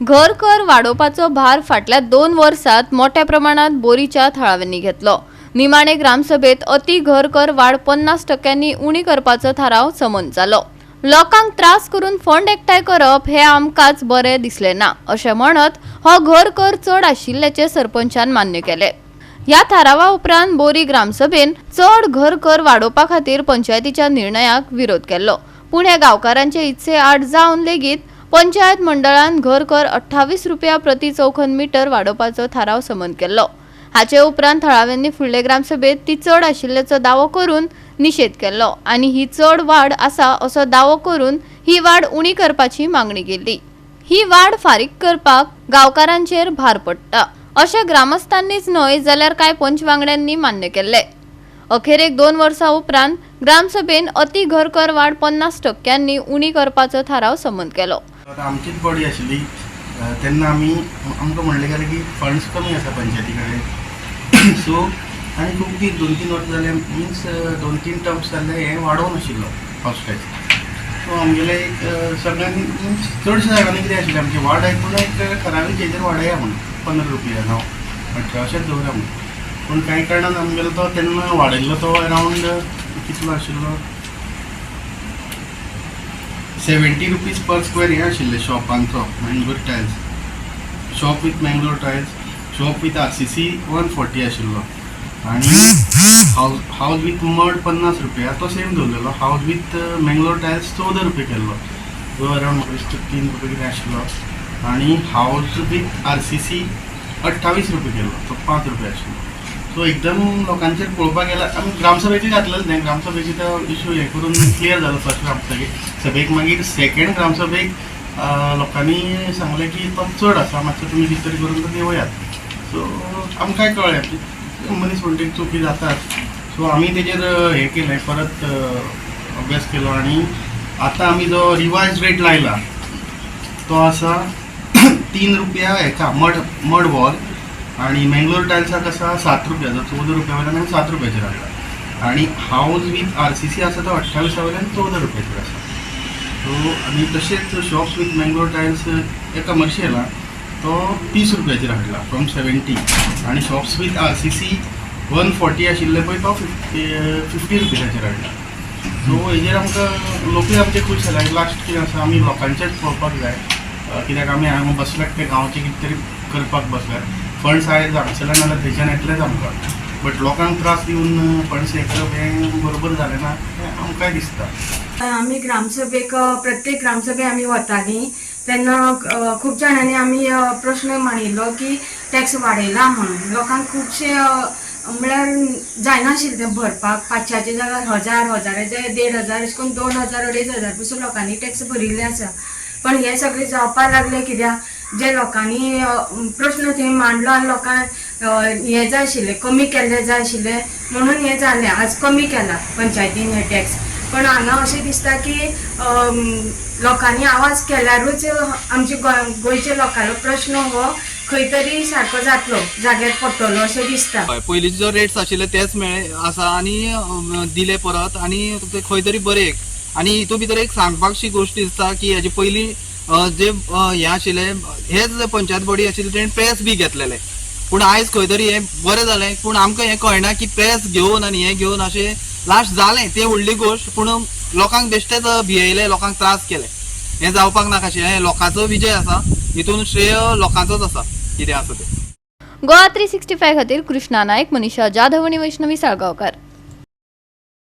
घर कर वाडोवपाचो भार फाटल्या 2 वर्सात मोठ्या प्रमाणात बोरीच्या थळाव्यांनी घेतलो। निमाणे ग्रामसभेत अति घर कर वाड 50% उणी करपाचो थाराव समन जालो। लोकांक त्रास करून फंड एकठांय करप हे आमकांच बरे दिसले ना अशें म्हणत हो घर कर चड आशिल्ल्याचे सरपंचान मान्य केले। ह्या थारावा उपरांत बोरी ग्रामसभेन चड घर कर वाडोवपा खातीर पंचायतीच्या निर्णयाक विरोध केलो। पूण ह्या गांवकारांचे इत्से आड जावन लेगीत पंचायत मंडळान घर कर 28 रुपया प्रति चौखन मीटर वाडोवपाचो थाराव समन केलो। हाचे उपरांत थळाव्यांनी फुडले ग्रामसभेत ती चड आशिल्ल्याचो दावो करून निषेध केलो आनी ही चड वाड आसा असो दावो करून ही वाड उणी करपाची मागणी केली। ही वाड फारीक करपाक गांवकारांचेर भार पडटा अशें ग्रामस्थांनीच न्हय जाल्यार कांय पंचवांगड्यांनी मान्य केले। अखेरेक 2 वर्सां उपरांत ग्रामसभेन अति घर कर वाड 50% उणी करपाचो थाराव समन केलो। आमचीच बॉडी आशिल्ली तेन्ना आमकां म्हणलें गेलें की फंड्स कमी आसा पंचायती कडेन सो आनी खूब दीस 2-3 वर्सां जाले मिन्स 2-3 टर्म्स जाले हें वाडोवन आशिल्लो हावस टॅक्स। सो आमगेले एक सगळ्यांनी मिन्स चडशे जाणांनी कितें आशिल्लें आमची वाड आयकून एक ठरावीक हेजेर वाडया म्हणून 15 रुपया 18 अशेंच दवरया म्हणून। पूण कांय कारणान आमगेलो तो तेन्ना वाडयल्लो तो अरावंड कितलो आशिल्लो 70 रुपीज पर स्क्वेअर हें आशिल्लें शॉपांचो Mangalore tiles shop with Mangalore tiles shop with RCC 140 आशिल्लो आनी हावज विथ मड 50 रुपया तो सेम दवरलेलो। हावज विथ मँगलोर टायल्स 14 रुपया केल्लो तो अरावंड 3 रुपया कितें आशिल्लो आनी हावज विथ RCC 28 रुपया केल्लो तो 5 रुपया आशिल्लो। सो एकदम लोकांचेर पळोवपाक गेल्यार आमी ग्रामसभेची घातलेलें न्हय ग्रामसभेची तो इशू हें करून क्लियर जालो फर्स्ट ग्रामसभेक मागीर सेकेंड ग्रामसभेक लोकांनी सांगलें की तो चड आसा मातसो तुमी कितें तरी करून तो देवयात। सो आमकांय कळ्ळें की मनीस म्हणटा चुकी जातात सो आमी तेजेर हें केलें परत अभ्यास केलो आनी आतां आमी जो रिवायज रेट लायला तो आसा 3 रुपया हेका मड वॉल आणि मँगलोर टायल्साक आसा 7 रुपयाचो 14 रुपया वयल्यान 7 रुपयाचेर हाडला आनी हावज विथ RCC आसा तो 28 वयल्यान 14 रुपयाचेर आसा। सो आनी तशेंच शॉप्स विथ मँगलोर टायल्स हे कमर्शियल तो 30 रुपयाचेर हाडला फ्रॉम 70 आनी शॉप्स विथ RCC 140 आशिल्ले पळय तो 50 रुपयाचेर हाडला। सो हेजेर आमकां लोकूय आमचे खूश जाला। लास्ट कितें आसा आमी लोकांचेच पळोवपाक जाय कित्याक आमी हांगा बसल्यात ते गांवचे कितें तरी करपाक बसल्यात फंड्स आयज हांगसरल्यान नाल्यार थंयच्यान येतलेच आमकां बट लोकांक त्रास दिवन फंड्स हे करप हें बरोबर जालें ना हें आमकांय दिसता। आमी ग्रामसभेक प्रत्येक ग्रामसभेक आमी वतालीं तेन्ना खूब जाणांनी आमी प्रश्न मांडिल्लो की टॅक्स वाडयला म्हणून लोकांक खुबशे म्हळ्यार जायनाशिल्लें तें भरपाक 500चे जाग्यार 1000 1500 अशें करून 2000 2500 पसून लोकांनी टॅक्स भरिल्ले आसा। पण हे सगळे जावपाक लागले कित्याक जे लोकांनी प्रश्न थंय मांडलो आनी लोकांक हे जाय आशिल्ले कमी केल्ले जाय आशिल्ले म्हणून हे जालें आज कमी केला पंचायतीन हे टॅक्स। पण हांगा अशें दिसता की लोकांनी आवाज केल्यारूच आमचे गोंयच्या लोकांचो प्रश्न हो खंय तरी सारको जातलो जाग्यार पडटलो अशें दिसता। पयलींचे जो रेट्स आशिल्ले तेच आसा आनी दिले परत आनी खंय तरी बरें आनी हितून भितर एक सांगपाकशी गोश्ट दिसता की हेजे पयलीं जे हे आशिल्ले हेच पंचायत बॉडी आशिल्ली तेणें प्रेस बी घेतलेले पूण आयज खंय तरी हें बरें जालें पूण आमकां हें कळना की प्रेस घेवन आनी हें घेवन अशें लास्ट जालें तें व्हडली गोश्ट पूण लोकांक बेश्टेच भियेले लोकांक त्रास केले हें जावपाक नाका अशें हें लोकांचो विजय आसा हितून श्रेय लोकांचोच आसा कितें आसा तें। गोवा 365 खातीर कृष्णा नायक, मनीषा जाधव आनी वैष्णवी साळगांवकार।